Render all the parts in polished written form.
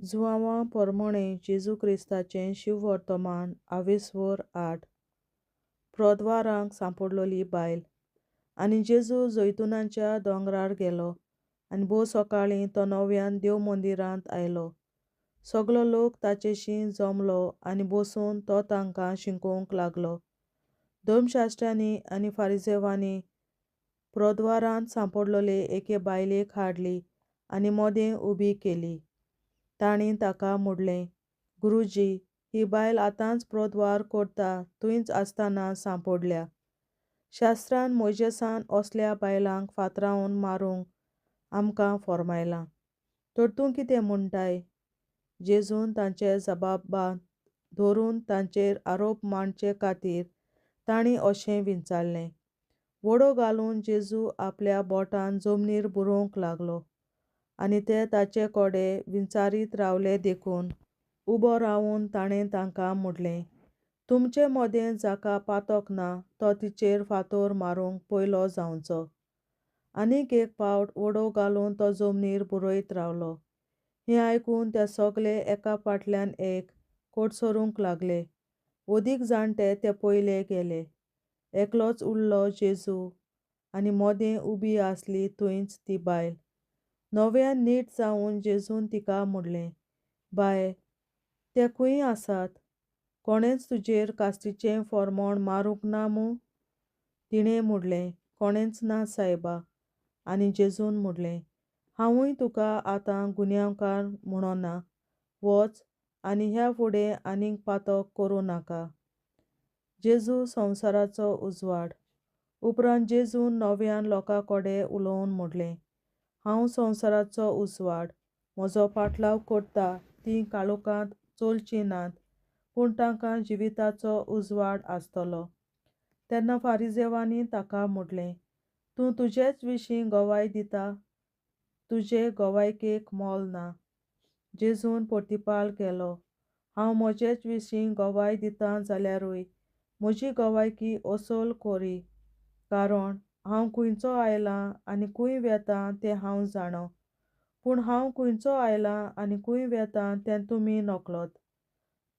जुआंवां पोरमोणे जेजू क्रिस्ताचें शिववर्तमान 28:8 प्रद्वारांक सांपडलोली बायल. आनी जेजू जैतुनाच्या दोंगरार गेलो आनी भोव सकाळीं तो नव्यान देव मंदिरांत आयलो. सगलो लोक ताचेशी जमलो आनी बसून तो तांकां शिकोवंक लागलो. धर्मशास्त्रांनी आनी फारिसेवांनी प्रद्वारांत सांपडलोले एके बायलेक हाडली आनी मोदें उबी केली. तांणी ताका म्हणलें, गुरुजी, ही बायल आतांच प्रद्वार करता थंयच आसतना सांपडल्या. शास्त्रांत मोइजेसान असल्या बायलांक फातरावन मारूंक आमकां फर्मायलां. तर तूं कितें म्हणटाय? जेजून तांचे जबाबांत धरून तांचेर आरोप मांडचे खातीर तांणी अशें विचारलें. वडो घालून जेजू आपल्या बोटान जमनीर बरोवंक लागलो आनी ते ताचे कडेन विचारीत रावले देखून उबो रावन ताणें तांकां म्हणलें, तुमचे मदें जाका पातक ना तो तिचेर फातर मारूंक पयलो जावचो. आनीक एक फावट वडो घालून तो जमनीर बरयत रावलो. हें आयकून ते सगळे एका फाटल्यान एक कोडसरूंक लागले. ओदीक जाणटे ते पयले गेले. एकलोच उरलो जेजू आनी मोदें उबी आसली थंयच ती बायल. नव्यान नीट जावन जेजून तिका म्हणलें, बाय, ते खंय आसात? कोणेंच तुजेर कास्तीचें फर्मोण मारूंक ना मूं? तिणें म्हणलें, कोणेंच ना सायबा. आनी जेजून म्हणलें, हांवूय तुका आतां गुन्यांवकार म्हणना. वच आनी ह्या फुडें आनीक पातक करूं नाका. जेजू संवसाराचो उजवाड. उपरांत जेजून नव्यान लोकां कडेन उलोवन म्हणलें, हांव संवसाराचो उजवाड. म्हजो पाटलाव करता तीं काळोखांत चलचीं नात, पूण तांकां जिविताचो उजवाड आसतलो. तेन्ना फारिसेवांनी ताका म्हणलें, तूं तुजेच विशीं गवाय दिता? तुजे गवायकेक मोल ना. जेजून प्रतिपाल केलो, हांव म्हजेच विशीं गवाय दितां जाल्यारूय म्हजी गवायकी असल खरी, कारण हांव खंयचो आयलां आनी खंय वेतां तें हांव जाणा. पूण हांव खंयचो आयलां आनी खंय वेतां तें तुमी नकळत.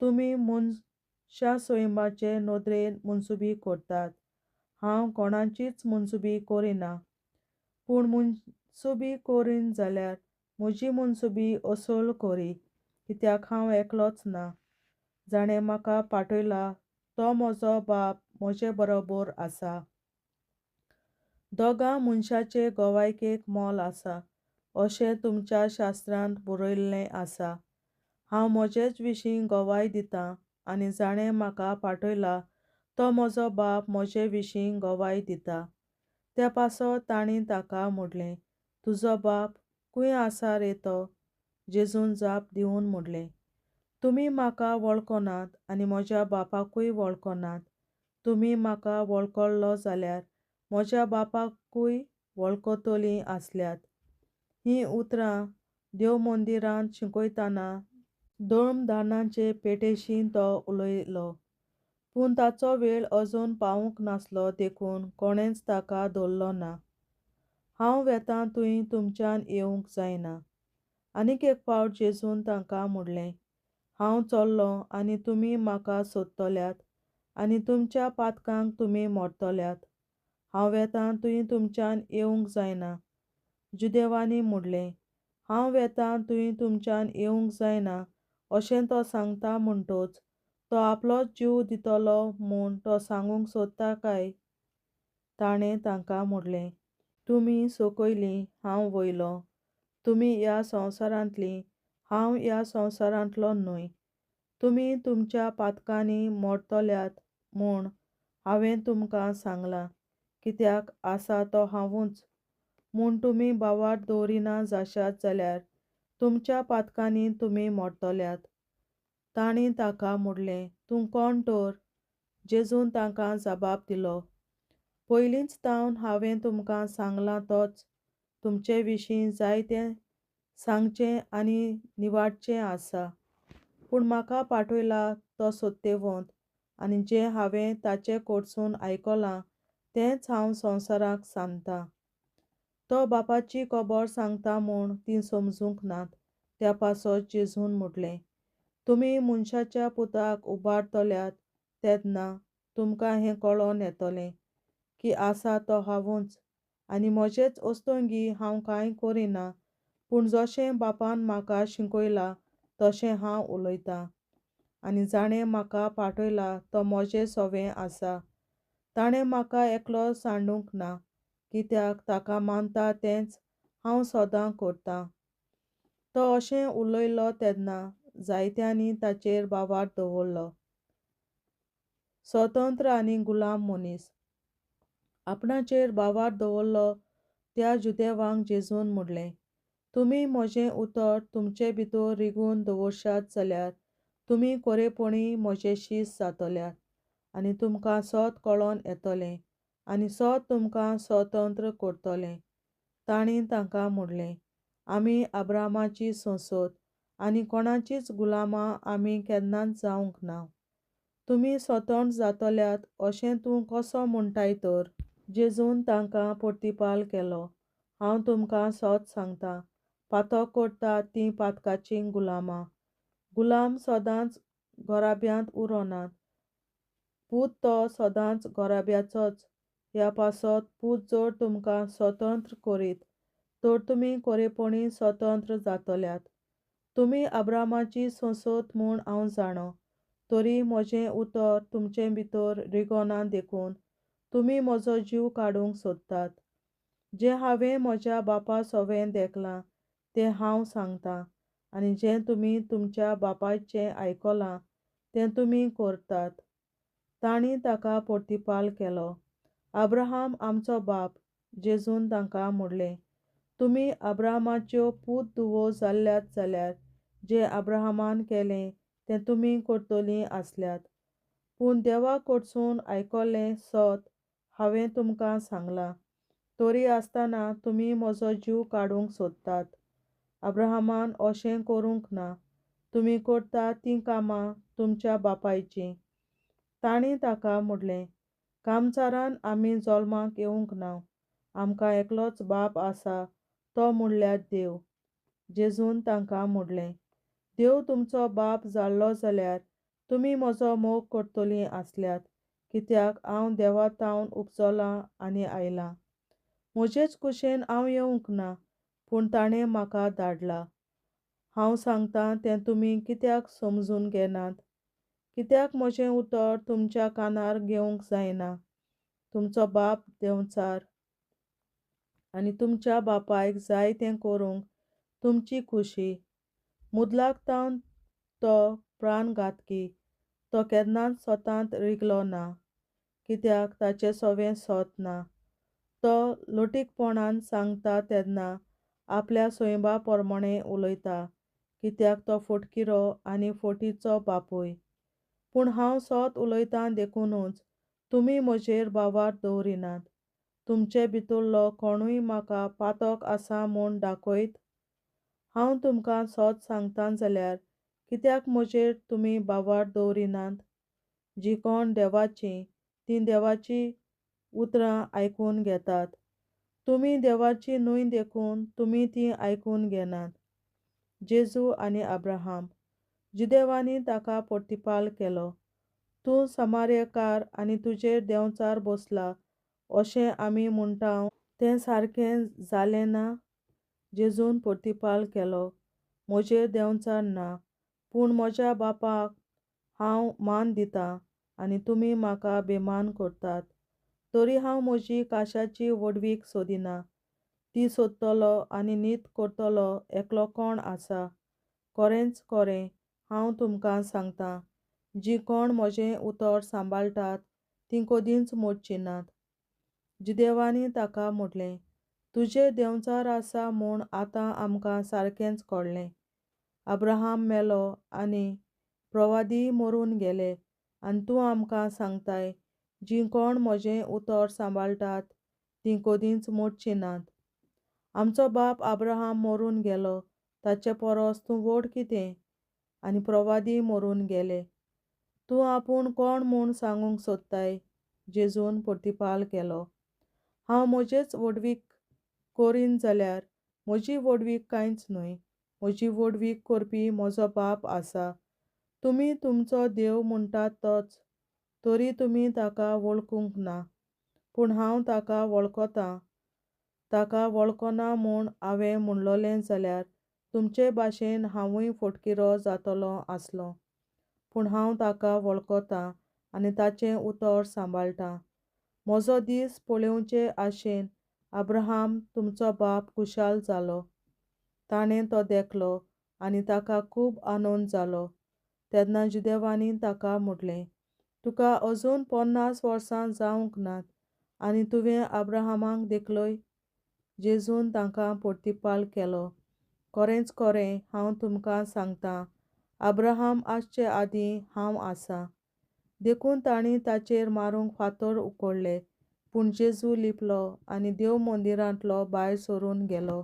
तुमी मनशासैमाचे नदरेन मनसुबी करतात. हांव कोणाचीच मनसुबी करिना. पूण मनसुबी करीन जाल्यार म्हजी मनसुबी असल खरी, कित्याक हांव एकलोच ना. जाणें म्हाका पाठयला तो म्हजो बाप म्हजे बरोबर आसा. दोगां मनशांचे गवायकेक मोल आसा, अशें तुमच्या शास्त्रांत बरयल्लें आसा. हांव म्हजेच विशीं गवाय दितां आनी जाणें म्हाका पाठयला तो म्हजो बाप म्हजे विशीं गवाय दिता. ते पासत तांणी ताका म्हणलें, तुजो बाप खंय आसा रे तो? जेजून जाप दिवन म्हणलें, तुमी म्हाका वळखनात आनी म्हज्या बापाकूय वळखनात. तुमी म्हाका वळखलो जाल्यार म्हज्या बापाकूय वळखतलीं आसल्यात. हीं उतरां देव मंदिरांत शिकयतना धर्मदानाचे पेटेशी तो उलयलो. पूण ताचो वेळ अजून पावूंक नासलो देखून कोणेंच ताका धरलो ना. हांव वेतां थंय तुमच्यान येवंक जायना. आनीक एक फावट जेजून तांकां म्हणलें, हांव चल्लों आनी तुमी म्हाका सोदतल्यात आनी तुमच्या पातकांक तुमी मोडटल्यात. हांव वेतां थंय तुमच्यान येवंक जायना. जुदेवांनी म्हणलें, हांव वेतां थंय तुमच्यान येवंक जायना अशें तो सांगता म्हणटच तो आपलोच जीव दितलो म्हूण तो सांगूंक सोदता काय? ताणें तांकां म्हणलें, तुमी सकयलीं, हांव वयलों. तुमी ह्या संवसारांतलीं, हांव ह्या संवसारांतलो न्हय. तुमी तुमच्या पातकांनी मोडटल्यात म्हूण हांवें तुमकां सांगलां, कित्याक आसा तो हांवूच. म्हूण तुमी बावार्द दवरिना जाशात जाल्यार तुमच्या पातकांनी तुमी मोडटल्यात. तांणी ताका म्हणलें, तूं कोण तर? जेजून तांकां जबाब दिलो, पयलींच तावन हांवें तुमकां सांगलां तोच. तुमचे विशीं जाय तें सांगचें आनी निवाडचें आसा. पूण म्हाका पाठयला तो सत्यवंत आनी जें हांवें ताचे कडसून आयकलां तेंच हांव संवसाराक सांगतां. तो बापाची खबर सांगता म्हूण तीं समजूंक नात. त्या पासत जेजून म्हटलें, तुमी मनशाच्या पुताक उबारतल्यात तेन्ना तुमकां हें कळोन येतलें की आसा तो हांवूच, आनी म्हजेच वस्तुंगी हांव कांय करिना, पूण जशें बापान म्हाका शिकयलां तशें हांव उलयतां, आनी जाणें म्हाका पाठयला तो म्हजें सोवें आसा. ताणें म्हाका एकलो सांडूंक ना, कित्याक ताका मानता तेंच हांव सदां करतां. तो अशें उलयलो तेन्ना जायत्यांनी ताचेर बाबार दवरलो. स्वतंत्र आनी गुलाम मनीस. आपणाचेर बाबार दवरलो त्या जुदेवांक जेजून म्हणलें, तुमी म्हजें उतर तुमचे भितर रिगून दवरशात जाल्यार तुमी खरेपणी म्हजे शिश्य जातल्यात, आनी तुमकां सत कळोन येतलें, आनी सत तुमकां स्वतंत्र करतलें. तांणी तांकां म्हणलें, आमी अब्रामाची संसद आनी कोणाचीच गुलामां आमी केन्नाच जावंक ना. तुमी स्वतंत्र जातल्यात अशें तूं कसो म्हणटाय तर? जेजून तांकां प्रतिपाल केलो, हांव तुमकां सत सांगतां, पातक करतात तीं पातकाचीं गुलामां. गुलाम सदांच घोराब्यांत उरनात, पूत तो सदांच घोराब्याचोच. ह्या पासत पूत जर तुमकां स्वतंत्र करीत तर तुमी खरेपणी स्वतंत्र जातल्यात. तुमी अब्रामाची संसद म्हूण हांव जाणो, तरी म्हजें उतर तुमचे भितर रिगोना देखून तुमी म्हजो जीव काडूंक सोदतात. जें हांवें म्हज्या बापा सोवें देखलां तें हांव सांगतां, आनी जें तुमी तुमच्या बापायचें आयकलां तें तुमी करतात. तांणी ताका प्रतिपाल केलो, अब्राहम आमचो बाप. जेजून तांकां म्हणलें, तुमी अब्राहमाच्यो पूत धुवो जाल्ल्यात जाल्यार जें अब्राहमान केलें तें तुमी करतलीं आसल्यात. पूण देवा कडसून आयकल्लें सत हांवें तुमकां सांगलां, तरी आसतना तुमी म्हजो जीव काडूंक सोदतात. अब्राहमान अशें करूंक ना, तुमी करतात तीं कामां तुमच्या बापायचीं. तांणी ताका म्हणलें, कामचारान आमी जल्माक येवंक ना, आमकां एकलोच बाप आसा, तो म्हणल्यार देव. जेजून तांकां म्हणलें, देव तुमचो बाप जाल्लो जाल्यार तुमी म्हजो मोग करतलीं आसल्यात, कित्याक हांव देवातावन उपजलां आनी आयलां. म्हजेच कुशेन हांव येवंक ना, पूण ताणें म्हाका धाडलां. हांव सांगतां तें तुमी कित्याक समजून घेनात? कित्याक म्हजें उतर तुमच्या कानार घेवंक जायना? तुमचो बाप देंवचार, आनी तुमच्या बापायक जाय तें करूंक तुमची खुशी. मुदलाक तावन तो प्राणघातकी, तो केन्नाच स्वतांत रिगलो ना, कित्याक ताचें सोवें सत ना. तो लटीकपणान सांगता तेन्ना आपल्या सोयबा पोरमणें उलयता, कित्याक तो फटकिरो आनी फटीचो बापूय. पूण हांव सत उलयतां देखूनच तुमी म्हजेर बाबार दवरिनात. तुमचे भितरलो कोणूय म्हाका पातक आसा म्हूण दाखयत. हांव तुमकां सत सांगतां जाल्यार कित्याक म्हजेर तुमी बाबार दवरिनात? जीं कोण देवाचीं तीं देवाचीं उतरां आयकून घेतात. तुमी देवाचीं न्हय देखून तुमी तीं आयकून घेनात. जेजू आनी अब्राहम. जुदेवांनी ताका प्रतिपाल केलो, तूं समार्यकार आनी तुजेर देंवचार बसला अशें आमी म्हणटाव तें सारकें जालें ना? जेजून प्रतिपाल केलो, म्हजेर देंवचार ना, पूण म्हज्या बापाक हांव मान दितां आनी तुमी म्हाका भिमान करतात. तरी हांव म्हजी काशाची वडवीक सोदिना. ती सोदतलो आनी नीत करतलो एकलो कोण आसा. खरेंच खरें हांव तुमकां सांगतां, जीं कोण म्हजें उतर सांबाळटात तीं कदींच मोडचीं नात. जुदेवांनी ताका म्हणलें, तुजेर देंवचार आसा म्हूण आतां आमकां सारकेंच कळ्ळें. अब्राहम मेलो आनी प्रवादीय मरून गेले, आनी तूं आमकां सांगताय, जीं कोण म्हजें उतर सांबाळटात तीं कदींच मोडचीं नात. आमचो बाप अब्राहम मरून गेलो, ताचे परस तूं व्हड कितें? आनी प्रवादीय मरून गेले. तूं आपूण कोण म्हूण सांगूंक सोदताय? जेजून प्रतिपाल केलो, हांव म्हजेच वडवीक करीन जाल्यार म्हजी वडवीक कांयच न्हय. म्हजी वडवीक करपी म्हजो बाप आसा. तुमी तुमचो देव म्हणटात तोच, तरी तुमी ताका वळखूंक ना. पूण हांव ताका वळखतां. ताका वळखना म्हूण हांवें म्हणलोलें जाल्यार तुमचे भाशेन हांवूय फटकिरो जातलों आसलों. पूण हांव ताका वळखतां आनी ताचें उतर सांबाळटां. म्हजो दीस पळोवचे आशेन अब्राहम तुमचो बाप खुशाल जालो. ताणें तो देखलो आनी ताका खूब आनंद जालो. तेन्ना जुदेवांनी ताका म्हटलें, तुका अजून 50 वर्सां जावंक नात आनी तुवें अब्राहमाक देखलोय? जेजून तांकां प्रतिपाल केलो, खरेंच खरें हांव तुमकां सांगतां, अब्राहम आसचे आदीं हांव आसां. देखून तांणी ताचेर मारूंक फातर उखडले, पूण जेजू लिपलो आनी देव मंदिरांतलो भायर सरून गेलो.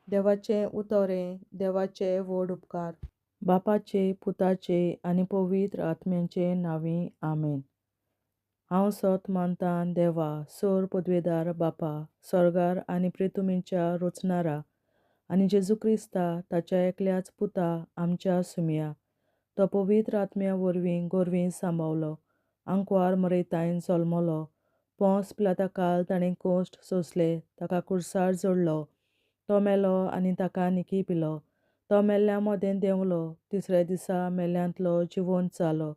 देवाचें उतरें, देवाचे व्हड उपकार. बापाचे, पुताचे आनी पवित्र आत्म्याचे नांवी आमेन. हांव सत मानतां देवा, सोर पदवेदार बापा, स्वर्गार आनी पृथ्वीच्या रचणारा, आनी जेजू क्रिस्ता ताच्या एकल्याच पुता आमच्या सुमया. तो पवित्र आत्म्या वरवीं गोरवीं सांबावलो, आंकवार मरयतायन जल्मलो, पोंस पिलाताकाल ताणें कोश्ट सोंसले, ताका कुर्सार जोडलो, तो मेलो आनी ताका निकी पिलो, तो मेल्ल्या मदें देंवलो, तिसऱ्या दिसा मेल्ल्यांतलो जिवंत जालो,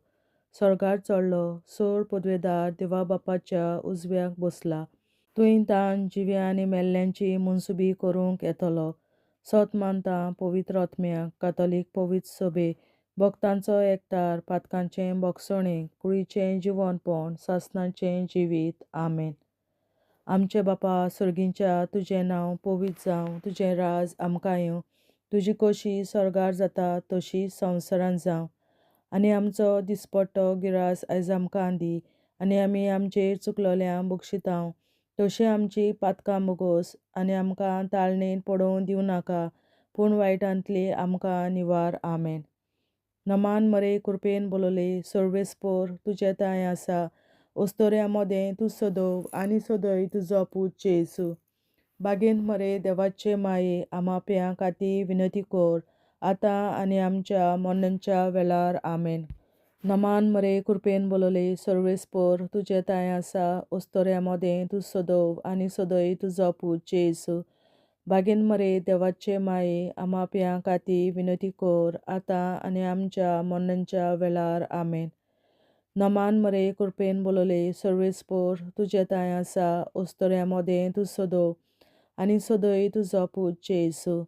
स्वर्गार चडलो, सोर पदवेदार देवा बापाच्या उजव्याक बसला, थंय ताण जिव्या आनी मेल्ल्यांची मनसुबी करूंक येतलो. सत मानतां पवित्र आत्म्याक, कातोलीक पवित्र सभे, भक्तांचो एकठार, पातकांचें भोगसणें, कुळीचें जिवंतपण, सासणाचें जिवीत. आमेन. आमचे बापा सर्गींच्या, तुजें नांव पवित्र जावं, तुजें राज आमकां येवं, तुजी खोशी स्वर्गार जाता तशी संवसारांत जावं. आनी आमचो दिसपट्टो गिरास आयज आमकां दी, आनी आमी आमचेर चुकलोल्यांक बक्षितांव, तशी आमची पातकां बोगोस, आनी आमकां ताळणेन पडोवन दिवं नाका, पूण वायटांतली आमकां निवार. आमेन. नमान मरे कृपेन बोलोले, सर्वेस्पोर तुजे ताय आसा, ओस्तोऱ्या मोदें तूं सदव आनी सदय तुजो पूत जेसू. बागेंत मरे देवाचे माये, आमाप्यां खातीर विनंती कर, आतां आनी आमच्या मरणाच्या वेळार. आमेन. नमान मरे कृपेन बोलोले, सर्वेस्पोर तुजे ताय आसा, ओस्तोऱ्या मोदें तूं सदव आनी सदय तुजो पूत जेसू. बागेंत मरे देवाचे माये, आमाप्यां खातीर विनंती कर, आतां आनी आमच्या मरणाच्या वेळार. आमेन. नमान मरे कृपेन बोलोले, सर्वेस्पोर तुजे ताय आसा, ओस्तोऱ्या मोदें तूं सदव आनी सदय तुजो पूत जेसू.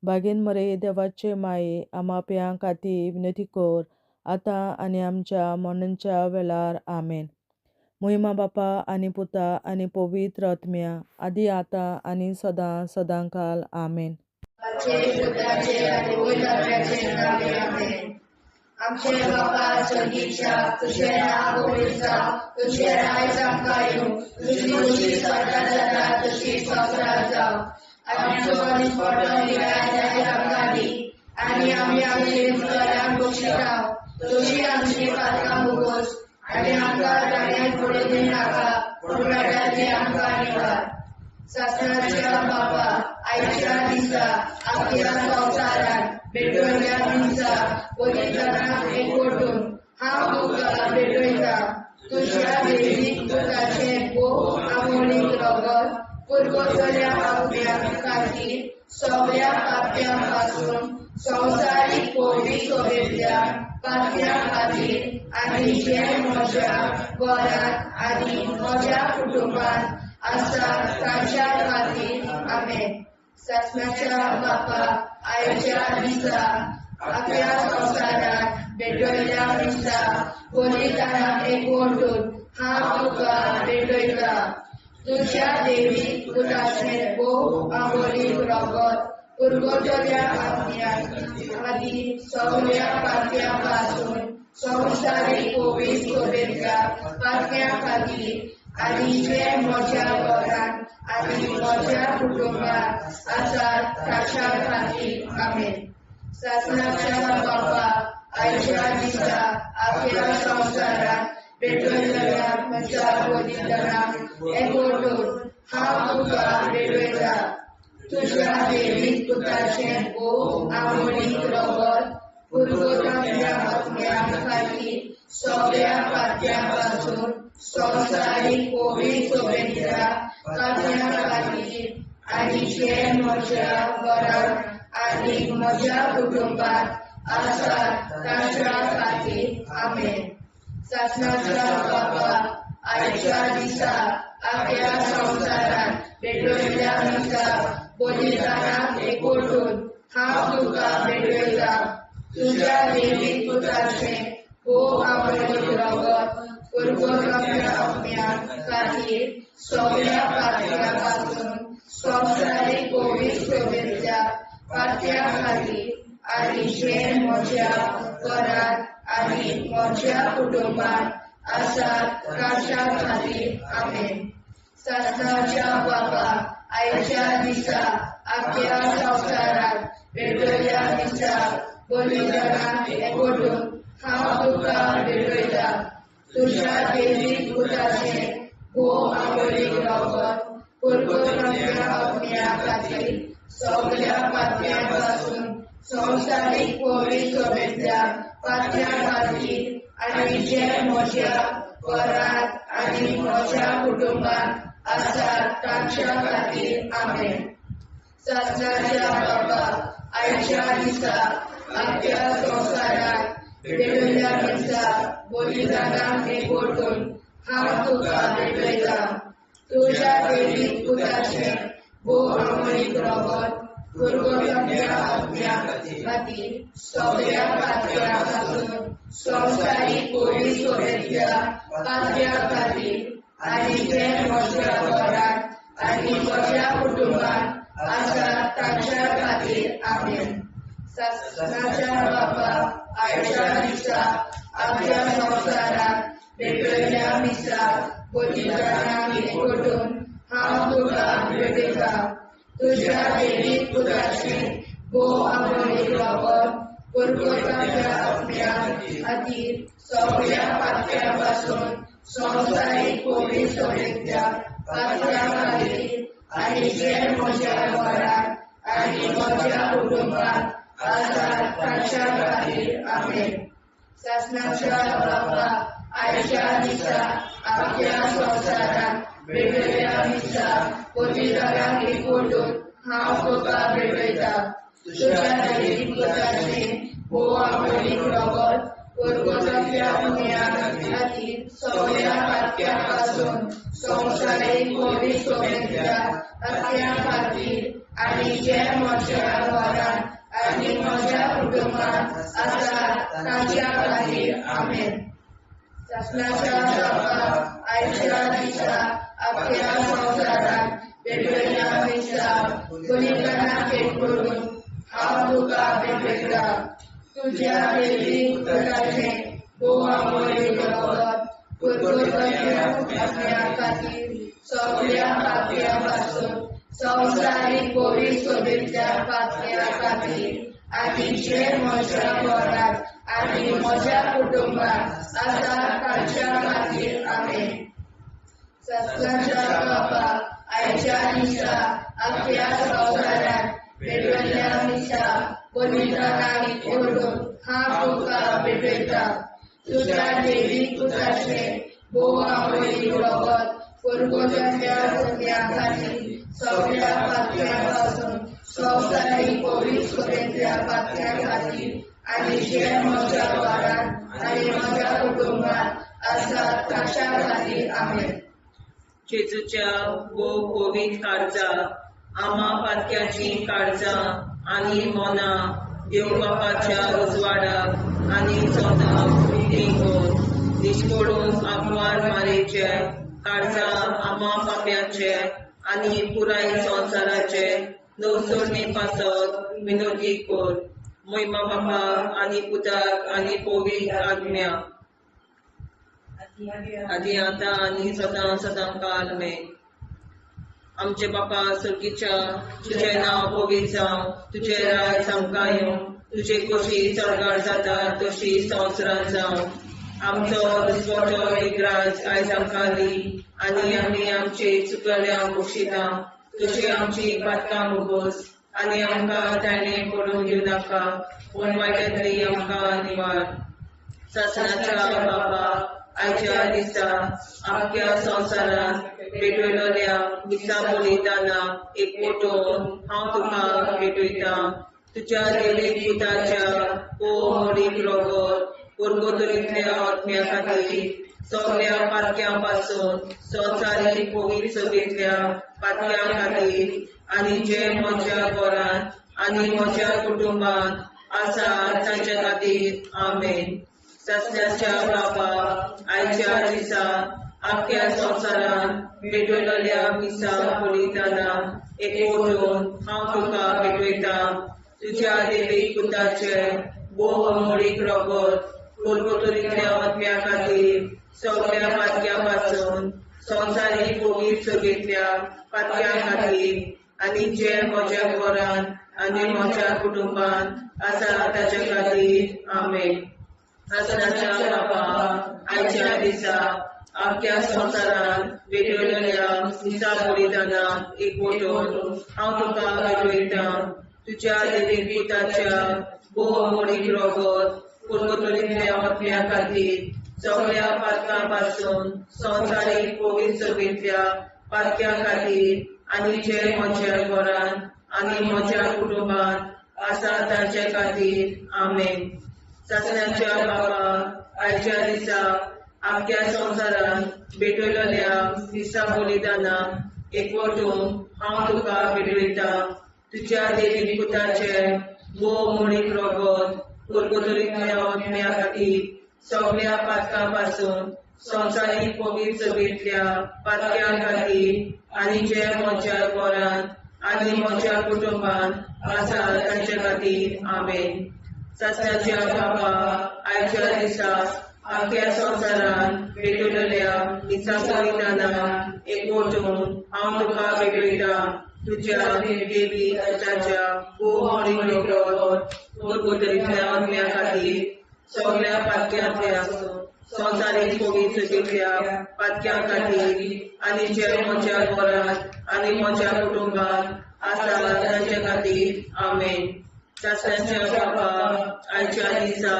बागेंत मरे देवाचे माये, आमाप्यां खातीर विनंती कर, आतां आनी आमच्या मरणाच्या वेळार. आमेन. महिमा बापा आनी पुता आनी पवित्र आत्म्या, आदी आतां आनी सदां सदांकाल. आमेन. आमचे बापा स्वर्गीच्या, तुझें नांव पवित्र जावं, तुझें राज आमकां येवं, तुजी खोशी स्वर्गार जाता तशी संवसारांत जावं. आमचो दिसपट्टो गिरास आयज आमकां दी, आनी आमी आमचेर चुकलोल्यांक बक्षितांव, तशी आमची पातकां बोगोस, आनी आमकां ताळणेन पडोवन दिवं नाका, पूण वायटांतली आमकां निवार. सासणाच्या बापा, आयच्या दिसा आख्या संवसारांत भेटवयल्या दिसा पवित्रांक एकवटून हांव तुका भेटयतां. तुज्या देवीक पुताचें भोव आमोणीक रगत पुरगोसल्या आत्म्या खातीर सगळ्या पाप्यां पासून संवसारीक पवित्र सभेंतल्या पात्या खातीर आनी जे म्हज्या घरांत आनी म्हज्या कुटुंबांत आसा तांच्या खातीर. आमेन. सासणाच्या बापा, आयच्या दिसा आख्या संवसारांत भेटवयल्या दिसा पवित्रांक एकवटून हांव तुका भेटयतां. तुज्या देवीक पुताचें भोव आमोणीक रगत पुरगोसल्या आत्म्या खातीर सगळ्या पात्यां पासून संवसारीक पवित्र सभेंतल्या पात्या खातीर आनी जे म्हज्या घरांत आनी म्हज्या कुटुंबांत आसात ताच्या खातीर. आमेन. सासणाच्या बापा, आयच्या दिसा आख्या संवसारांत भेटवयल्या म्हज्या पवित्रांक एकवटून हांव तुका भेटयतां. तुज्या देवीक पुताचें भोव आमोणीक आमच्या खातीर सगळ्या पातळ्यांपासून संवसारीक कोविड शुभेच्छा पातळ्या खातीर आणि जे म्हज्या घरांत आनी म्हज्या कुटुंबात आसात तांच्या खातीर आमेन. शासनाच्या बाबा आयच्या दिसा आख्या संवसारात पेटयल्या दिसा बलिदानाक एकवटून हांव तुका भेटयता. तुज्या देवीक पुताचें खूब आवडीक रगत कुरकुरप्या आपल्या खातीर सगळ्या पातळ्यां पासून संवसारीक कोविड शुभेच्छा पातळ्या खातीर आनी जे म्हज्या घरांत आनी म्हज्या कुटुंबात आसात तांच्या खातीर आमेन. शासनाच्या बाबा आयच्या दिसा आख्या संवसारात पेटयल्या दिसा बलिदानाक एकवटून हांव तुका भेटयता. तुज्या देवीक पुताचें खूब आवडीक रगत कुरकुरप्या आपल्या खातीर सगळ्या पातळ्यां पासून संवसारीक कोविड शुभेच्छा पातळ्या खातीर आनी जे म्हज्या घरांत आनी म्हज्या कुटुंबात आसात तांच्या खातीर आमेन. शासनाच्या बाबा आयच्या दिसा आख्या संवसारात पेटयल्या दिसा बलिदानाक एकवटून हांव तुका भेटयता. तुज्या देवीक पुताचें खूब आवडीक रगत कुरकुरप्या आपल्या खातीर सगळ्या पातळ्यां पासून संवसारीक कोविड शुभेच्छा पातळ्या खातीर आनी जे म्हज्या घरांत आनी म्हज्या कुटुंबात आसात तांच्या खातीर आमेन. शासनाच्या बाबा आयच्या दिसा आख्या संवसारात पेटयल्या दिसा बलिदानाक एकवटून हांव तुका भेटयता. तुज्या देवीक पुताचें खूब आवडीक रगत कुरकुरप्या आपल्या खातीर सगळ्या पातळ्यां पासून संवसारीक कोविड शुभेच्छा पातळ्या खातीर आनी जे म्हज्या घरांत आनी म्हज्या कुटुंबात आसात तांच्या खातीर आमेन. शासनाच्या बाबा आयच्या दिसा आख्या संवसारात पेटयल्या दिसा बलिदानाक एकवटून हांव तुका भेटयता. तुज्या देवीक पुताचें खूब आवडीक रगत कुरकुरप्या आपल्या खातीर सगळ्या पातळ्यां पासून संवसारीक कोविड शुभेच्छा पातळ्या खातीर आनी जे म्हज्या घरांत आनी म्हज्या कुटुंबात आसात तांच्या खातीर आमेन. शासनाच्या बाबा आयच्या दिसा आख्या संवसारात पेटयल्या दिसा बलिदानाक एकवटून हांव तुका भेटयता. तुज्या देवीक पुताचें खूब आवडीक रगत कुरकुरप्या आपल्या खातीर सगळ्या पातळ्यां पासून संवसारीक कोविड शुभेच्छा पातळ्या खातीर आनी जे म्हज्या घरांत आनी म्हज्या कुटुंबात आसात तांच्या खातीर आमेन. शासनाच्या बाबा आयच्या दिसा आख्या संवसारात पेटयल्या दिसा बलिदानाक एकवटून हांव तुका भेटयता. तुज्या देवीक पुताचें खूब आवडीक रगत कुरकुरप्या आपल्या खातीर सगळ्या पातळ्यां पासून संवसारीक कोविड शुभेच्छा पातळ्या खातीर आनी जे म्हज्या घरांत आनी म्हज्या कुटुंबात आसात तांच्या खातीर आमेन. जेजूच्या कोविड काळजा आमा पातक्याची काळजा आनी मोना देव बापाच्या उजवाडाक आनी सोदाक निश्कोडून आग्वार मारेचे काळजा आमा पाप्याचे आनी पुराय संवसाराचे नवसोडणी पासत विनोदी कोर महिमा बापा आनी पुताक आनी पवित्र आज्ञा आदी आतां आनी सदां सदां काल आमेन. आमचे बापा सर्गीच्या तुझें नांव पवित्र जावं, तुझें राज आमकां येवं, तुझे कशी चडगाड जाता तशी संवसारांत जावं. आमचो दिसवटो एकराज आयज आमकां दी आनी आमी आमचे चुकल्यांक बक्षिता. तशी आमची पातकां मुगोस आनी आमकां ताणें पडून दिवं नाका, पूण वायटांतली आमकां निवार. ससनाच्या बाबा आयच्या दिसा आख्या संवसारात भेटयलोल्या दिसा बलिदाना एकवटून हांव तुका भेटयता तुज्या देवीक पुताच्या मोडीक रगत परगतरींतल्या आत्म्या खातीर सगळ्या पातक्यां पासून संवसारीक पवित्र सभेंतल्या पातक्यां खातीर आनी जे म्हज्या घरांत आनी म्हज्या कुटुंबांत आसा तांच्या खातीर आमेन. ससण्याच्या बाबा आयच्या दिसा आख्या संवसारान भेटयलोल्या दिसा बलिदाना एकवटून हांव तुका भेटयता तुज्या देवीक पुताचे मोडीक रगत परगतरींतल्या आत्म्या खातीर सगळ्या पातक्यां पासून संवसारीक पवित्र सभेंतल्या पातक्यां खातीर आनी जे म्हज्या घरांत आनी म्हज्या कुटुंबांत आसा ताच्या खातीर आमेन. ससनाच्या बाबा आयच्या दिसा आख्या संवसारान भेटयलोल्या दिसा बलिदाना एकवटून हांव तुका भेटयता तुज्या देवीक पुताच्या मोडीक रगत परगतरींतल्या आत्म्या खातीर सगळ्या पातकां पासून संवसारीक पवित्र सभेंतल्या पातक्यां खातीर आनी जे म्हज्या घरांत आनी म्हज्या कुटुंबांत आसा तांचे खातीर आमेन. ससण्याच्या बाबा आयच्या दिसा आख्या संवसारान भेटयलोल्या दिसा बलिदाना एकवटून हांव तुका भेटयता तुज्या देवीक पुताचे मोडीक रगत परगतरींतल्या आत्म्या खातीर सगळ्या पातकां पासून संवसारीक पवित्र सभेंतल्या पातक्यां खातीर आनी जे म्हज्या घरांत आनी म्हज्या कुटुंबांत आसा तांचे खातीर आमेन. ससण्याच्या बाबा आयच्या दिसा आख्या संवसारान भेटयलोल्या दिसा बलिदाना एकवटून हांव तुका भेटयता तुज्या देवीक पुताच्या मोडीक रगत परगतरींतल्या आत्म्या खातीर सगळ्या पातक्यांतल्या संवसारीक पवित्र सभेंतल्या पातक्यां खातीर आनी जे म्हज्या घरांत आनी म्हज्या कुटुंबांत आसा तांचे खातीर आमेन. ससण्याच्या बाबा आयच्या दिसा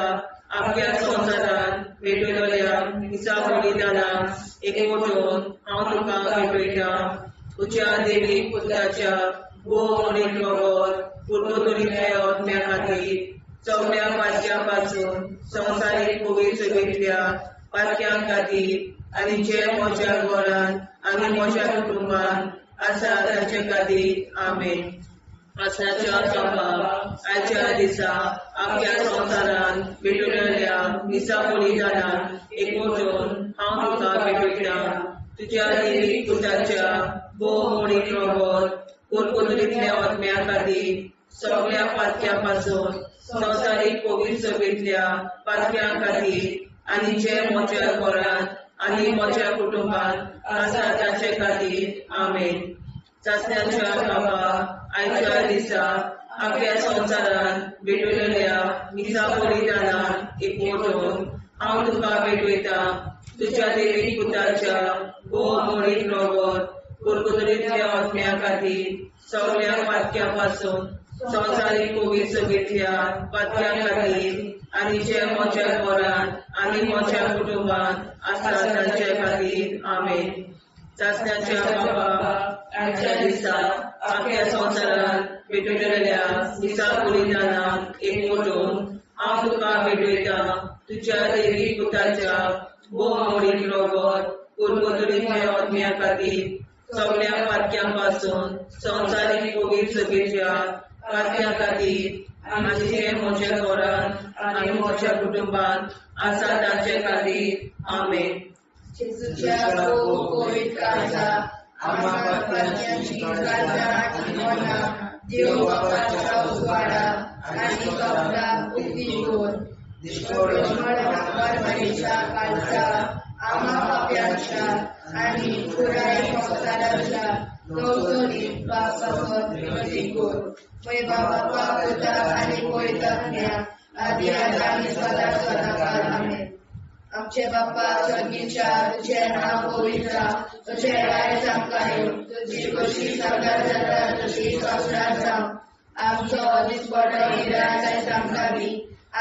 आख्या संवसारान भेटयलोल्या दिसा बलिदाना एकवटून हांव तुका भेटयता तुज्या देवीक पुताच्या मोडीक रगत परगतरींतल्या आत्म्या खातीर सगळ्या पातक्यां पासून संवसारीक पवित्र सभेंतल्या पातक्यां खातीर आनी जे म्हज्या घरांत आनी म्हज्या कुटुंबांत आसा तांचे खातीर आमेन. ससण्याच्या बाबा आयच्या दिसा आख्या संवसारान भेटयलोल्या दिसा बलिदाना एकवटून हांव तुका भेटयता तुज्या देवीक पुताच्या मोडीक रगत परगतरींतल्या आत्म्या खातीर सगळ्या पातक्यां पासून संवसारीक पवित्र सभेंतल्या पातक्यां खातीर आनी जे म्हज्या घरांत आनी म्हज्या कुटुंबांत आसा तांचे खातीर आमेन. ससण्याच्या बाबा आयच्या दिसा आख्या संवसारान भेटयलोल्या दिसा बलिदाना एकवटून हांव तुका भेटयता तुज्या देवीक पुताच्या मोडीक रगत परगतरींतल्या आत्म्या खातीर सगळ्या पातक्यां पासून संवसारीक पवित्र सभेंतल्या पातक्यां खातीर आनी जे म्हज्या घरांत आनी म्हज्या कुटुंबांत आसा तांचे खातीर आमेन. ससण्याच्या बाबा आयच्या दिसा आख्या संवसारान भेटयलोल्या दिसा बलिदाना एकवटून हांव तुका भेटयता तुज्या देवीक पुताच्या मोडीक रगत परगतरींतल्या आत्म्या खातीर सगळ्या पातक्यां पासून संवसारीक पवित्र सभेंतल्या पातक्यां खातीर आनी जे म्हज्या घरांत आनी म्हज्या कुटुंबांत आसा तांचे खातीर आमेन. जेजूच्या पवित्र काळजा आम्हा पातकांची काळजा आनी मना देव बापाच्या उजवाडा आनी कपडा उक्ती कर दिश्कोळीच्या काळजा आम्हा पाप्यांच्या आनी पुराय संवसाराच्या नवसरीत बापासत विनंती कर. वैभव बापा पुता आनी पवित्रात्म्या आदी आनी सदा सदाकाळ आमेन. आमचे बापा स्वर्गीच्या तुझे नाव पवित्र तुझे राय जावं तुझी कशी सगळ्यात जाता तशी संवसारात जावं. आमचो दिसपडो हिरा जाय आमकां दी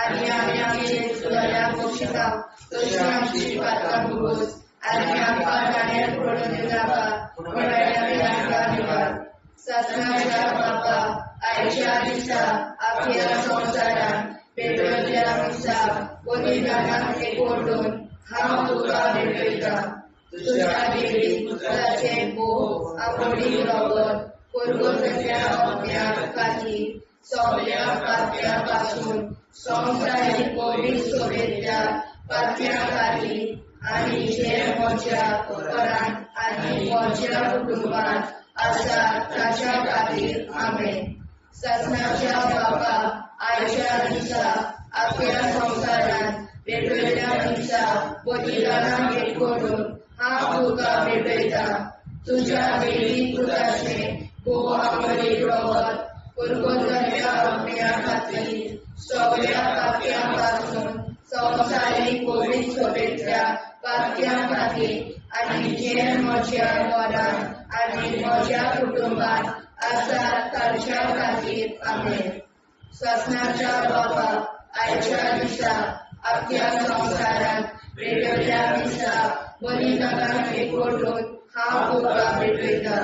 आनी आमी आमचे चुकल्या इच्छिता तशी आमची पातळ भुगोस आनी आमकां दाण्यार पडून नाका पडायला निवार ससनाच्या बापा आयच्या दिसा आपल्या संवसारान पेटयल्या दिसा बलिदानाक एकवटून हांव तुका भेटयता तुझ्या देवी पुत्राचे भोव आवडी रगत पुरगोतल्या अग्न्या खातीर सगळ्या पापया पासून संवसारीक पवित्र सोबेतल्या पापया खातीर आनी जे म्हज्या घरांत आनी म्हज्या कुटुंबांत आसा ताच्या खातीर आमेन ससनाच्या बापा आयच्या दिसा आपल्या संवसारान पेटयल्या दिसा बलिदानाक एकवटून हांव तुका भेटयता तुझ्या देवी पुत्राचे भोव आवडी रगत पुरगोतल्या अग्न्या खातीर सगळ्या पापया पासून संवसारीक पवित्र सोबेतल्या पापया खातीर आनी जे म्हज्या घरांत आनी म्हज्या कुटुंबांत आसा ताच्या खातीर आमेन ससनाच्या बापा आयच्या दिसा आपल्या संवसारान पेटयल्या दिसा बलिदानाक एकवटून हांव तुका भेटयता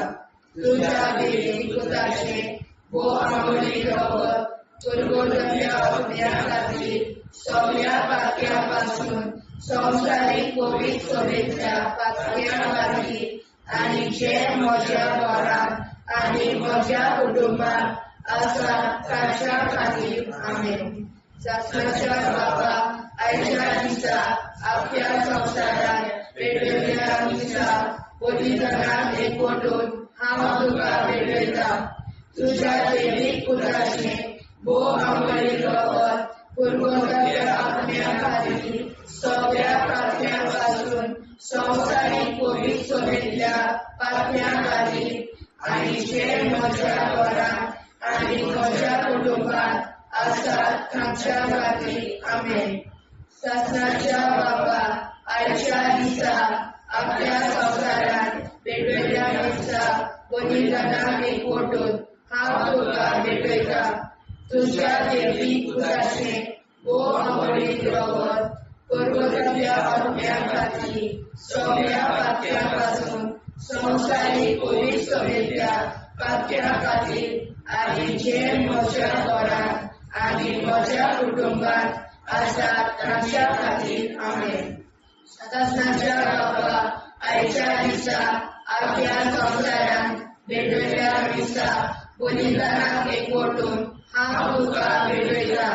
तुझ्या देवी पुत्राचे भोव आवडी रगत पुरगोतल्या अग्न्या खातीर सगळ्या पापया पासून संवसारीक पवित्र सोबेतल्या पापया खातीर आनी जे म्हज्या घरांत आनी म्हज्या कुटुंबांत आसा ताच्या खातीर आमेन ससनाच्या बापा आयच्या दिसा आपल्या संवसारान पेटयल्या दिसा बलिदानाक एकवटून हांव तुका भेटयता तुझ्या देवी पुत्राचे भोव आवडी रगत पुरगोतल्या अग्न्या खातीर सगळ्या पापया पासून संवसारीक पवित्र सोबेतल्या पापया खातीर आनी जे म्हज्या घरांत आनी म्हज्या कुटुंबांत आसा ताच्या खातीर आमेन ससनाच्या बापा आयच्या दिसा आपल्या संवसारान पेटयल्या दिसा बलिदानाक एकवटून हांव तुका भेटयता तुझ्या देवी पुत्राचे भोव आवडी रगत पुरगोतल्या अग्न्या खातीर सगळ्या पापया पासून संवसारीक पवित्र सोबेतल्या पापया खातीर आनी जे म्हज्या घरांत आनी म्हज्या कुटुंबांत आसा ताच्या खातीर आमेन ससनाच्या बापा आयच्या दिसा आपल्या संवसारान पेटयल्या दिसा बलिदानाक एकवटून हांव तुका भेटयता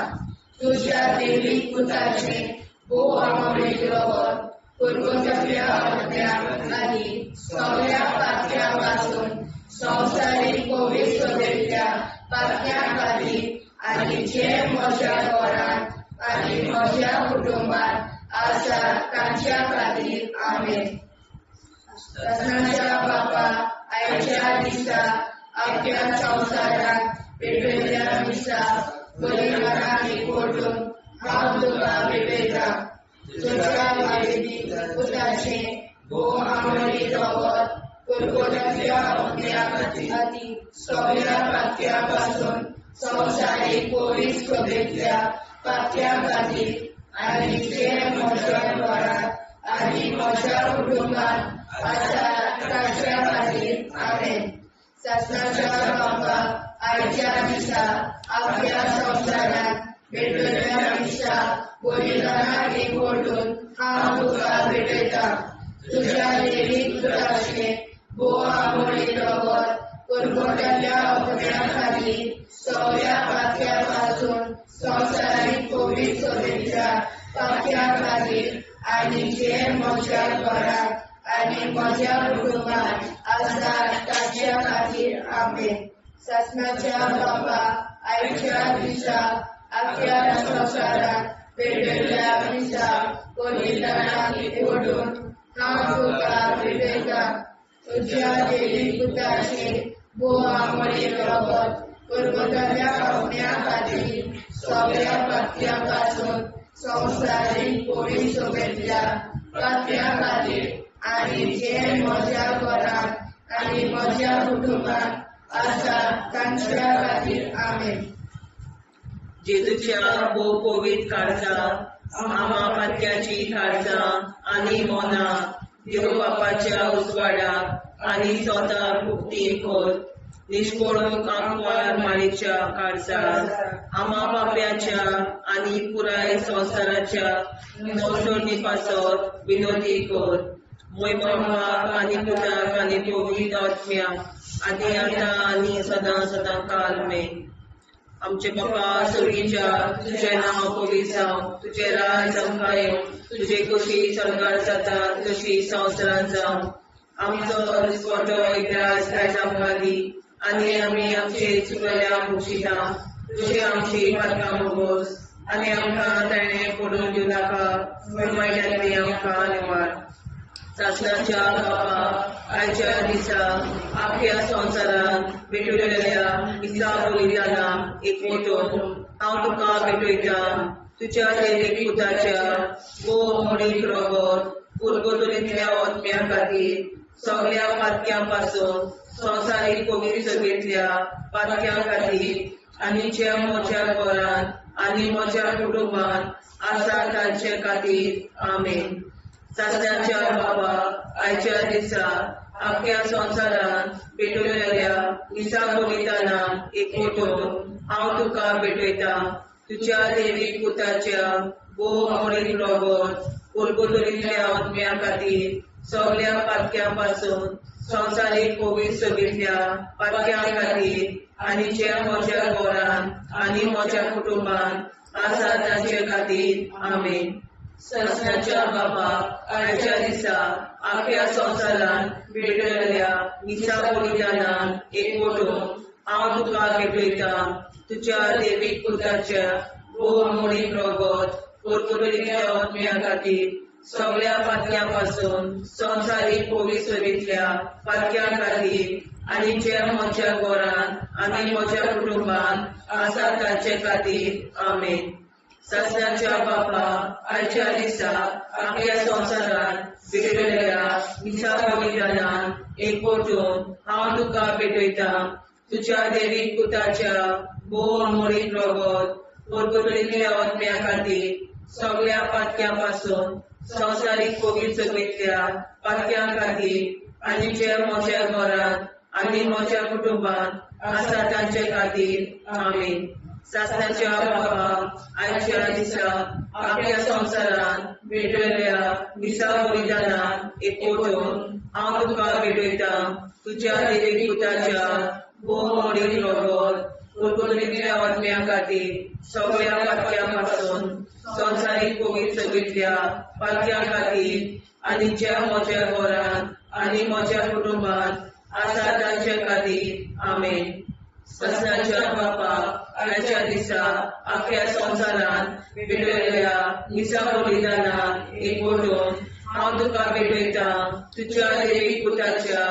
तुझ्या देवी पुत्राचे भोव आवडी रगत पुरगोतल्या अग्न्या खातीर सगळ्या पापया पासून संवसारीक पवित्र सोबेतल्या पापया खातीर आनी जे म्हज्या घरांत आनी म्हज्या कुटुंबांत आसा ताच्या खातीर आमेन ससनाच्या बापा आयच्या दिसा आपल्या संवसारान पेटयल्या दिसा बलिदानाक एकवटून हांव तुका भेटयता तुझ्या देवी पुत्राचे भोव आवडी रगत पुरगोतल्या अग्न्या खातीर सगळ्या पापया पासून संवसारीक पवित्र सोबेतल्या पापया खातीर आनी जे म्हज्या घरांत आनी म्हज्या कुटुंबांत आसा ताच्या खातीर आमेन ससनाच्या बापा आयच्या दिसा आपल्या संवसारान पेटयल्या दिसा बलिदानाक एकवटून हांव तुका भेटयता तुझ्या देवी पुत्राचे भोव आवडी रगत पुरगोतल्या अग्न्या खातीर सगळ्या पापया पासून संवसारीक पवित्र सोबेतल्या पापया खातीर आनी जे म्हज्या घरांत आनी म्हज्या कुटुंबांत आसा ताच्या खातीर आमेन ससनाच्या बापा आयच्या दिसा आपल्या संवसारान पेटयल्या दिसा बलिदानाक एकवटून हांव तुका भेटयता तुझ्या देवी पुत्राचे भोव आवडी रगत पुरगोतल्या अग्न्या खातीर सगळ्या पापया पासून संवसारीक पवित्र सोबेतल्या पापया खातीर आनी जे म्हज्या घरांत आनी म्हज्या कुटुंबांत आसा ताच्या खातीर आमेन जेजूच्या भोव पवित्र काळजा आम्हा पातक्याची खारसां आनी मोना देव बापाच्या उजवाडाक आनी स्वता भुक्ती खोल निष्पळून आंकवार माळेच्या काळजार आम्हा पाप्याच्या आनी पुराय संवसाराच्या नवसोडणी पासत विनोदी कोर मोय ब्रह्माक आनी पुताक आनी पवित्र आत्म्याक आदी आतां आनी सदां सदां काल मे आमचे बापा सुर्गीच्या तुझे नाव पवित्र जावं तुझे राज आमकां येवं तुझे कशी सरकार जाता तशी संवसारांत जावं आमचो दिसपटो एकदांच आयज आमकां दी आनी आमी आमचे चुकलेल्यांक बक्षिता तुझे आमची पातकां मोगोस आनी आमकां ताणें पडून दिवं नाका वायट्यांतली आमकां निवाड सासणाच्या बापा आयच्या दिसा आख्या संवसारांत भेटलेल्या दिसा बलिदाना एक मोठोन हांव तुका भेटयता तुज्या देवीक पुताच्या मोडीक रगत उरगतुरींतल्या आत्म्या खातीर सगळ्या पातक्यां पासून संवसारीक पवित्र सभेंतल्या पातक्यां खातीर आनी जे म्हज्या घरांत आनी म्हज्या कुटुंबांत आसा तांचे खातीर आमेन सासण्याच्या बाबा आयच्या दिसा आख्या संवसारांत भेटलेल्या दिसा बलिदाना एक मोठोन हांव तुका भेटयता तुज्या देवीक पुताच्या मोडीक रगत उरगतुरींतल्या आत्म्या खातीर सगळ्या पातक्यां पासून संवसारीक पवित्र सभेंतल्या पातक्यां खातीर आनी जे म्हज्या घरांत आनी म्हज्या कुटुंबांत आसा तांचे खातीर आमेन सासण्याच्या बाबा आयच्या दिसा आख्या संवसारांत भेटलेल्या दिसा बलिदाना एक मोठोन हांव तुका भेटयता तुज्या देवीक पुताच्या मोडीक रगत उरगतुरींतल्या आत्म्या खातीर सगळ्या पातक्यां पासून संवसारीक पवित्र सभेंतल्या पातक्यां खातीर आनी जे म्हज्या घरांत आनी म्हज्या कुटुंबांत आसा तांचे खातीर आमेन सासण्याच्या बापा आयच्या दिसा आख्या संवसारांत भेटलेल्या दिसा बलिदाना एक मोठोन हांव तुका भेटयता तुज्या देवीक पुताच्या मोडीक रगत उरगतुरींतल्या आत्म्या खातीर सगळ्या पातक्यां पासून संवसारीक पवित्र सभेंतल्या पातक्यां खातीर आनी जे म्हज्या घरांत आनी म्हज्या कुटुंबांत आसा तांचे खातीर आमेन सासण्याच्या बाबा आयच्या दिसा आख्या संवसारांत भेटलेल्या दिसा बलिदाना एक मोठोन हांव तुका भेटयता तुज्या देवीक पुताच्या मोडीक रगत उरगतुरींतल्या आत्म्या खातीर सगळ्या पातक्यां पासून संवसारीक पवित्र सभेंतल्या पातक्यां खातीर आनी ज्या म्हज्या घरांत आनी म्हज्या कुटुंबांत आसा तांचे खातीर आमेन सासण्याच्या बापा आयच्या दिसा आख्या संवसारांत भेटलेल्या दिसा बलिदाना एक मोठोन हांव तुका भेटयता तुज्या देवीक पुताच्या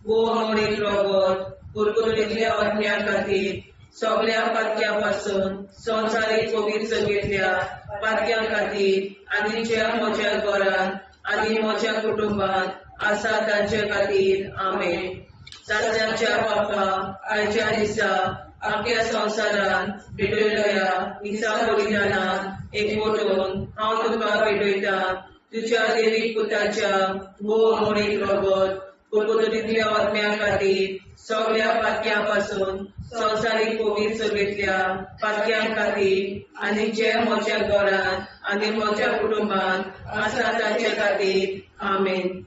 मोडीक रगत उरगतुरींतल्या आत्म्या खातीर सगळ्या पातक्यां पासून संवसारीक पवित्र सभेंतल्या पातक्यां खातीर आनी जे म्हज्या घरांत आनी म्हज्या कुटुंबांत आसा तांचे खातीर आमेन सासण्याच्या बापा आयच्या दिसा आख्या संवसारांत भेटलेल्या दिसा बलिदाना एक मोठोन हांव तुका भेटयता तुज्या देवीक पुताच्या मोडीक रगत उरगतुरींतल्या आत्म्या खातीर सगळ्या पातक्यां पासून संवसारीक पवित्र सभेंतल्या पातक्यां खातीर आनी जे म्हज्या घरांत आनी म्हज्या कुटुंबांत आसा तांचे खातीर आमेन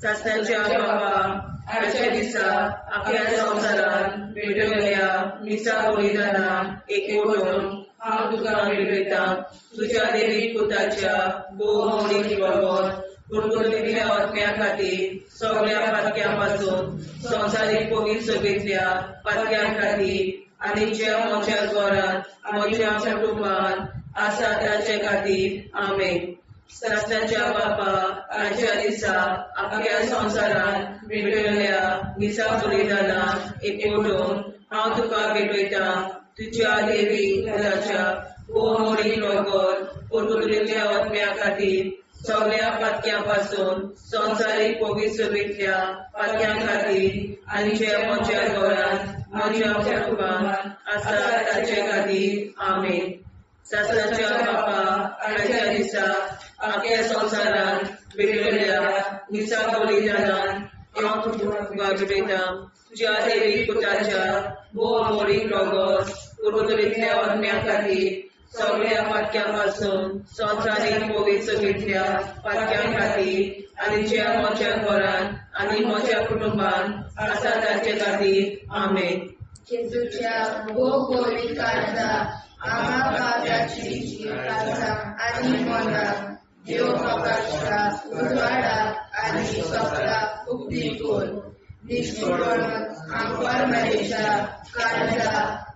सासण्याच्या बाबा आयच्या दिसा आख्या संवसारांत भेटलेल्या दिसा बलिदाना एक मोठोन हांव तुका भेटयता तुज्या देवीक पुताच्या मोडीक रगत उरगतुरींतल्या आत्म्या खातीर सगळ्या पातक्यां पासून संवसारीक पवित्र सभेंतल्या पातक्यां खातीर आनी जे म्हज्या घरांत म्हज्या कुटुंबांत आसा तांचे खातीर आमेन सासण्याच्या बापा आयच्या दिसा आख्या संवसारांत भेटलेल्या दिसा बलिदाना एक मोठोन हांव तुका भेटयता तुज्या देवीक पुताच्या मोडीक रगत उरगतुरींतल्या आत्म्या खातीर सगळ्या पातक्यां पासून संवसारीक पवित्र सभेंतल्या पातक्यां खातीर आनी जे म्हज्या घरांत म्हज्या कुटुंबांत आसा तांचे खातीर आमेन शासनाच्या बापा आयच्या दिसा आख्या संवसारान भेटलेल्या निसा बलिदानान हांव तुका भेटयता तुज्या दैवीक पुताच्या भोव मोडीक रगत पुर्वतरींतल्या अज्ञा खातीर सगळ्या पातक्यां पासून संवसारीक पवित्रतेंतल्या पातक्यां खातीर आनी ज्या म्हज्या घरान आनी म्हज्या कुटुंबान आसा ताचे खातीर आमेन. जेजूच्या भोव काळजा आम्हा पाप्याची काळजा आनी मनाक देव बापाच्या उजवाडा आनी सगळा उक्ती कोर निश्चितपण आमकां मेरेच्या काळजा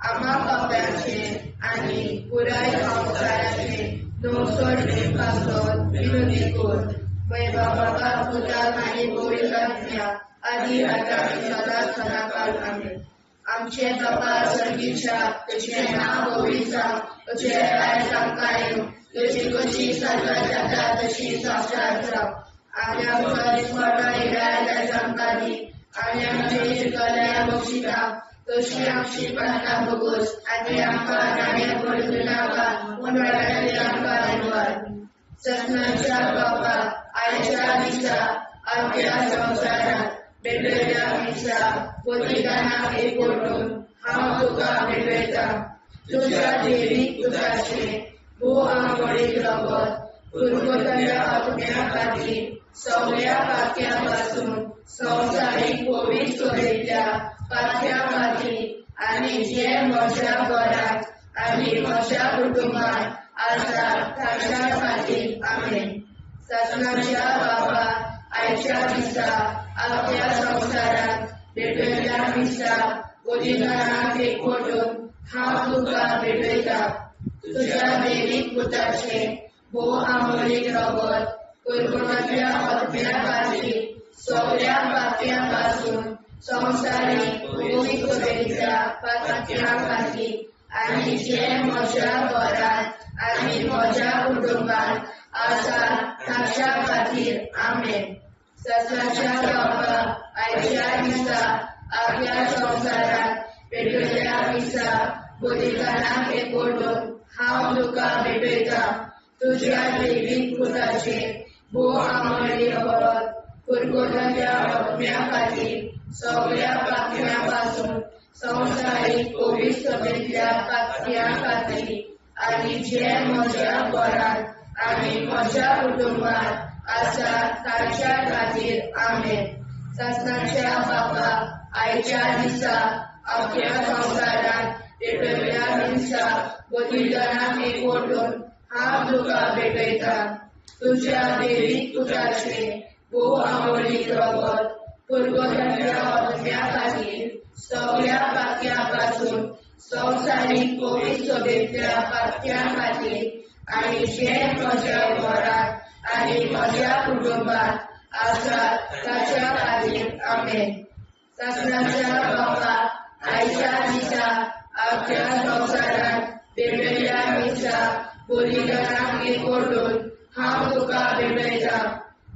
आम्हा पाप्याचे आनी पुराय संवसाराचे नवसोडणे पासत विनोदी कोर. बाबा पुताक आनी पवित्रात्म्या आदी आतां आनी सदांच सदांकाळ आमेन. आमचे बाबा सर्गीच्या तुझे नाव पवित्र जावं, तुझे राय जावं, तुझी कशी स्वर्गात जाता तशी संवसारांत जावं. आनी आमकां दिसपट्टो राय जावं दी आनी आमचे इश्टगल्या बक्षिता तशी आमची प्रार्थना बगोस आनी आमकां नाणे पडूं नाका पूण वाटायली आमकां निवड. सत्नाच्या बाबा आयच्या दिसा आमच्या संवसारांत भेटलेल्या दिसा बलिदानाक एकवटून हांव तुका भेटयता तुज्या दैवीक पुताचे भोव आंबोळीक रगत पुर्वतल्या आत्म्या खातीर सगळ्या पातक्यां पासून संवसारीक पवित्रतेंतल्या पातक्यां खातीर आनी जे म्हज्या घरांत आनी म्हज्या कुटुंबांत आसा ताच्या खातीर आमेन. सत्नाच्या बाबा आयच्या दिसा आख्या संवसारांत भेटलेल्या दिसा बलिदानाक एकवटून हांव तुका भेटयता तुज्या दैवीक पुताचे भोव आंबोळीक रगत पुर्वतल्या आत्म्या खातीर सगळ्या पातक्यां पासून संवसारीक पवित्रतेंतल्या पातक्यां खातीर आनी जे म्हज्या घरांत आनी म्हज्या कुटुंबांत आसा ताच्या खातीर आमेन. सत्नाच्या बाबा आयच्या दिसा आख्या संवसारांत भेटलेल्या दिसा बलिदानाक एकवटून हांव तुका भेटयता तुज्या दैवीक पुताचे भोव आंबोळीक रगत पुर्वतल्या आत्म्या खातीर सगळ्या पातक्यां पासून संवसारीक पवित्रतेंतल्या पातक्यां खातीर आनी जे म्हज्या घरांत आनी म्हज्या कुटुंबांत आसा ताच्या खातीर आमेन. सत्नाच्या बाबा आयच्या दिसा आख्या संवसारांत भेटलेल्या दिसा बलिदानाक एकवटून हांव तुका भेटयता तुज्या दैवीक पुताचे भोव आंबोळीक रगत पुर्वतल्या आत्म्या खातीर सगळ्या पातक्यां पासून संवसारीक पवित्रतेंतल्या पातक्यां खातीर आनी जे म्हज्या घरांत आनी म्हज्या कुटुंबांत आसा ताच्या खातीर आमेन. सत्नाच्या बाबा आयच्या दिसा आख्या संवसारांत भेटलेल्या दिसा बलिदानाक एकवटून हांव तुका भेटयता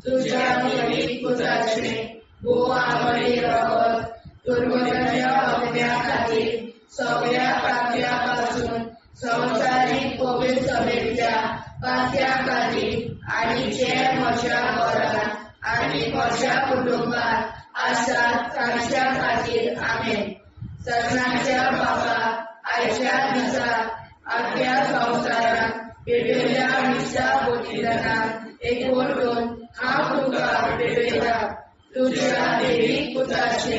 तुज्या दैवीक पुताचे भोव आंबोळीक रगत पुर्वतल्या आत्म्या खातीर सगळ्या पातक्यां पासून संवसारीक पवित्रतेंतल्या पातक्यां खातीर आनी जे म्हज्या घरांत आनी म्हज्या कुटुंबांत आसा ताच्या खातीर आमेन. सत्नाच्या बाबा आयच्या दिसा आख्या संवसारांत भेटलेल्या दिसा बलिदानाक एकवटून हांव तुका भेटयता तुज्या दैवीक पुताचे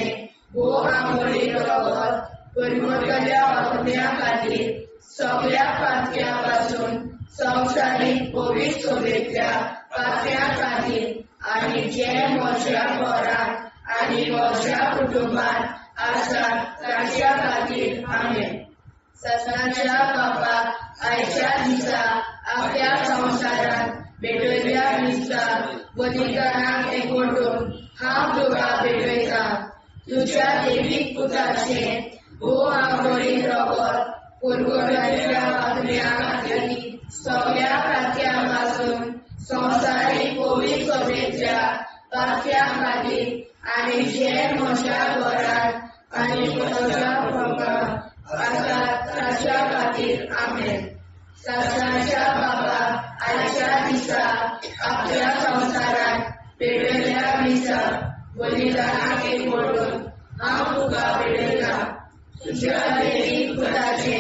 भोव आंबोळीक रगत पुर्वतल्या आत्म्या खातीर सगळ्या पातक्यां पासून संवसारीक पवित्रतेंतल्या पातक्यां खातीर आनी जे म्हज्या घरांत आनी म्हज्या कुटुंबांत आसा ताच्या खातीर आमेन. सत्नाच्या बाबा आयच्या दिसा आख्या संवसारांत भेटलेल्या दिसा बलिदानाक एकवटून हांव तुका भेटयता तुज्या दैवीक पुताचे भोव आंबोळीक रगत पुर्वतल्या आत्म्या खातीर सगळ्या पातक्यां पासून संवसारीक पवित्रतेंतल्या पातक्यां खातीर आनी जे म्हज्या घरांत आनी म्हज्या कुटुंबांत आसा ताच्या खातीर आमेन. सासणाच्या बाबा आजच्या दिसा आपल्या संसारात पेटलेल्या विसा बलिदानाक एक ओढून हांव तुका पेटयता तुझ्या देवी पुताचे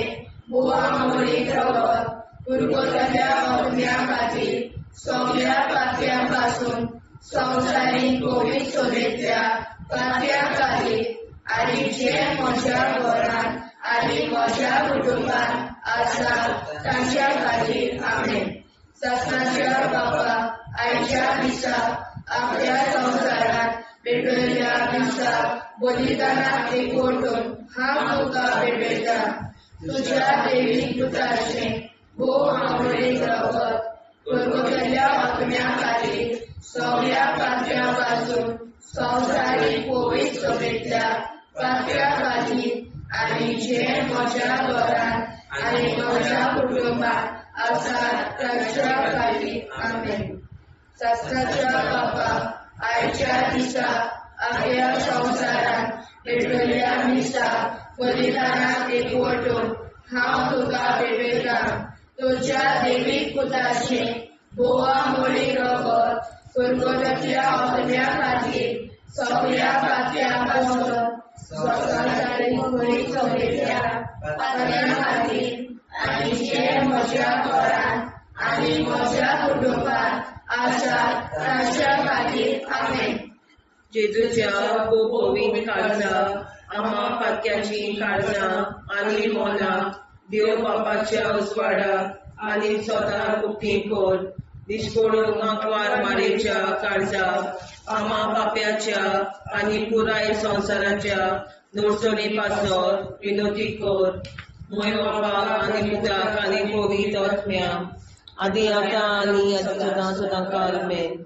बुवा मोडीत रगत पुरगोतल्या अग्न्या खातीर सगळ्या पातळ्यांपासून संवसारीक कोवीड सोबेतल्या पातळ्या खातीर आनी जे म्हज्या घरांत आनी म्हज्या कुटुंबांत आसा तांच्या खातीर आमेन. सासणाच्या बाबा आयच्या दिसा आपल्या संसारात पेटयल्ल्या दिसा बलिदानाक एकवटून हांव तुका पेटयता तुझ्या देवी पुताचे भोव आंबोळीक रगत पुरगोतल्या अग्न्या खातीर सगळ्या पातळ्यांपासून संवसारीक कोवीड सोबेतल्या पातळ्या खातीर आनी जे म्हज्या घरांत आनी म्हज्या कुटुंबांत आसा तांच्या खातीर आमेन. सासणाच्या बाबा आयच्या दिसा आपल्या संसारात पेटयल्ल्या दिसा बलिदानाक एकवटून हांव तुका पेटयता तुझ्या देवीक पुताचे बोवा मोडी रगत पुरगोतल्या अग्न्या खातीर सगळ्या पातळ्यांपासून संवसारीक कोवीड सोबेतल्या पातळ्या खातीर आनी जे म्हज्या घरांत आनी म्हज्या कुटुंबांत आसा तांच्या खातीर आमेन. जेजूच्या पवित्र काळजा आम्हा पातक्याची काळजां आनी मोलां देव बापाच्या उजवाडाक आनी स्वता उक्ती कोर दिसपडून आंकवार मारेच्या काळजाक आम्हा पाप्याच्या आनी पुराय संवसाराच्या नोडचणी पासर विनोदी कोर. मोय बापा आनी पुताक आनी पवित्र आत्म्या आदी आतां आनी सदां सदां काल आमेन.